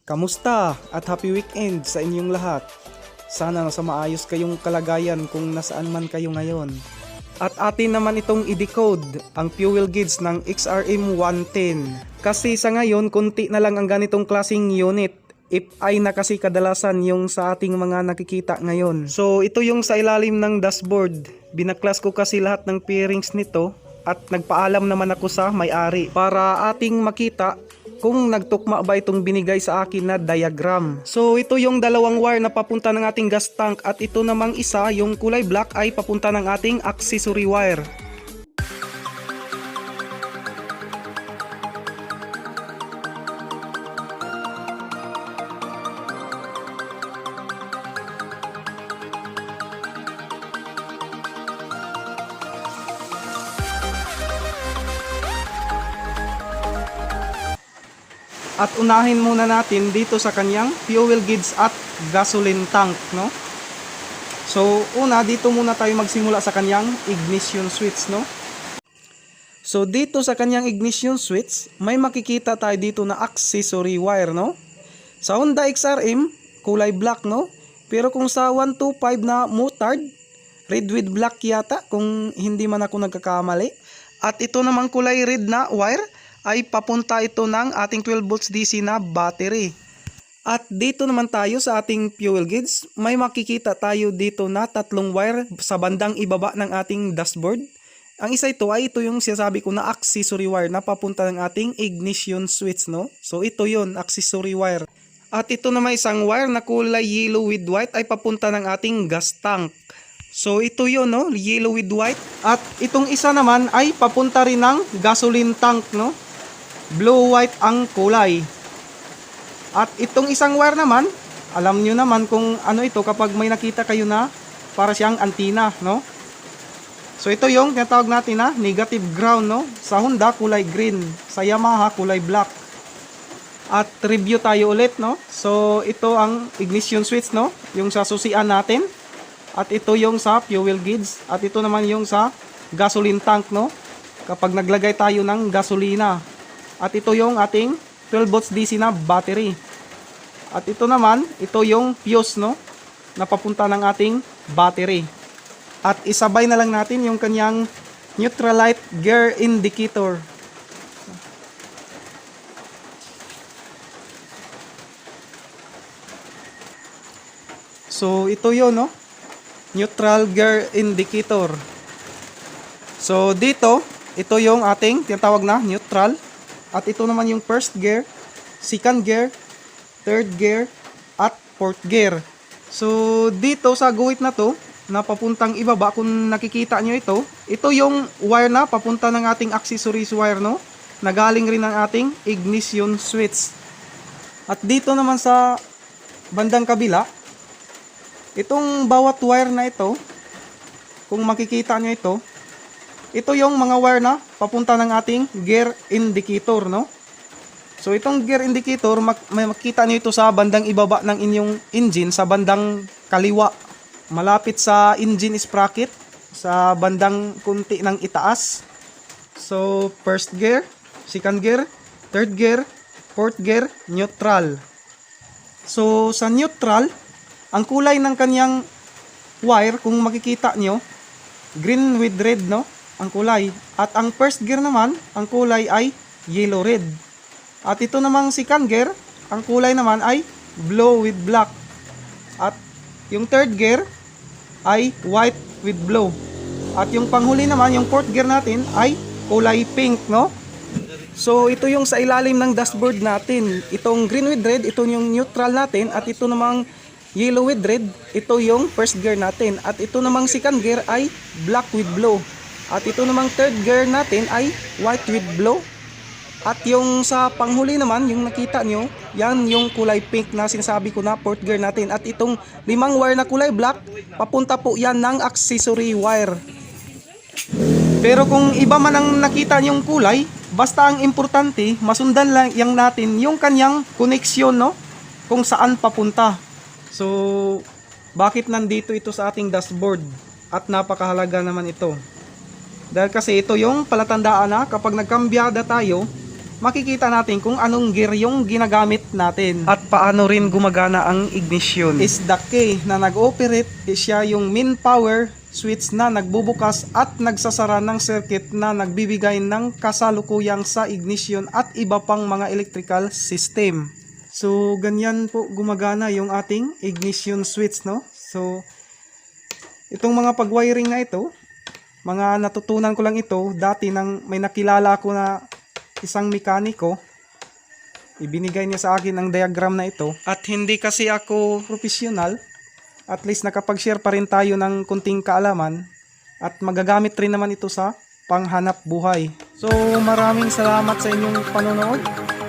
Kamusta at happy weekend sa inyong lahat. Sana nasa maayos kayong kalagayan kung nasaan man kayo ngayon. At atin naman itong i-decode ang fuel gauge ng XRM 110. Kasi sa ngayon, konti na lang ang ganitong klaseng unit. If ay na kasi kadalasan yung sa ating mga nakikita ngayon. So ito yung sa ilalim ng dashboard. Binaklas ko kasi lahat ng pairings nito at nagpaalam naman ako sa may-ari para ating makita kung nagtukma ba itong binigay sa akin na diagram. So ito yung dalawang wire na papunta ng ating gas tank at ito namang isa, yung kulay black, ay papunta ng ating accessory wire. At unahin muna natin dito sa kanyang fuel gauge at gasoline tank, no? So, una dito muna tayo magsimula sa kanyang ignition switch, no? So, dito sa kanyang ignition switch, may makikita tayo dito na accessory wire, no? Sa Honda XRM, kulay black, no? Pero kung sa 125 na motard, red with black yata, kung hindi man ako nagkakamali. At ito namang kulay red na wire, ay papunta ito ng ating 12 volts DC na battery. At dito naman tayo sa ating fuel gauge, may makikita tayo dito na tatlong wire sa bandang ibaba ng ating dashboard. Ang isa ito ay ito yung sinasabi ko na accessory wire na papunta ng ating ignition switch, no? So ito yon, accessory wire. At ito naman isang wire na kulay yellow with white ay papunta ng ating gas tank. So ito yon, no? Yellow with white. At itong isa naman ay papunta rin ng gasoline tank, no? Blue white ang kulay. At itong isang wire naman, alam nyo naman kung ano ito kapag may nakita kayo na para siyang antina, no? So ito yung tinatawag natin na negative ground, no? Sa Honda kulay green, sa Yamaha kulay black. At review tayo ulit, no? So ito ang ignition switch, no? Yung sa susian natin. At ito yung sa fuel gauge. At ito naman yung sa gasoline tank, no? Kapag naglagay tayo ng gasolina. At ito yung ating 12 volts DC na battery. At ito naman, ito yung fuse, no? Na papunta ng ating battery. At isabay na lang natin yung kanyang neutral light gear indicator. So ito yun, no? Neutral gear indicator. So dito, ito yung ating tinatawag na neutral. At ito naman yung first gear, second gear, third gear, at fourth gear. So dito sa guhit na to, na papuntang ibaba, kung nakikita nyo ito yung wire na papunta ng ating accessories wire, no? Nagaling rin ng ating ignition switch. At dito naman sa bandang kabila, itong bawat wire na ito, kung makikita nyo ito yung mga wire na papunta ng ating gear indicator, no? So itong gear indicator, may makita niyo ito sa bandang ibaba ng inyong engine, sa bandang kaliwa, malapit sa engine sprocket, sa bandang kunti ng itaas. So first gear, second gear, third gear, fourth gear, neutral. So sa neutral, ang kulay ng kanyang wire, kung makikita nyo, green with red, no? Ang kulay. At ang first gear naman, ang kulay ay yellow red. At ito namang second gear, ang kulay naman ay blue with black. At yung third gear ay white with blue. At yung panghuli naman, yung fourth gear natin ay kulay pink, no? So ito yung sa ilalim ng dashboard natin. Itong green with red, ito yung neutral natin. At ito namang yellow with red, ito yung first gear natin. At ito namang second gear ay black with blue. At ito namang third gear natin ay white with blue. At yung sa panghuli naman, yung nakita nyo, yan yung kulay pink na sinasabi ko na fourth gear natin. At itong limang wire na kulay black, papunta po yan ng accessory wire. Pero kung iba man ang nakita nyong kulay, basta ang importante, masundan lang yang natin yung kanyang koneksyon, no? Kung saan papunta. So, bakit nandito ito sa ating dashboard? At napakahalaga naman ito. Dahil kasi ito yung palatandaan na kapag nagkambyada tayo, makikita natin kung anong gear yung ginagamit natin at paano rin gumagana ang ignition. Is the key na nag-operate, siya yung main power switch na nagbubukas at nagsasara ng circuit na nagbibigay ng kasalukuyang sa ignition at iba pang mga electrical system. So ganyan po gumagana yung ating ignition switch, no? So itong mga pag-wiring na ito, mga natutunan ko lang ito dati nang may nakilala ko na isang mekaniko. Ibinigay niya sa akin ang diagram na ito. At hindi kasi ako professional, at least nakapag-share pa rin tayo ng kunting kaalaman. At magagamit rin naman ito sa panghanap buhay. So maraming salamat sa inyong panonood.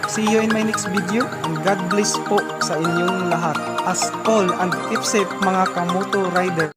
See you in my next video. And God bless po sa inyong lahat. As all and keep safe mga kamoto rider.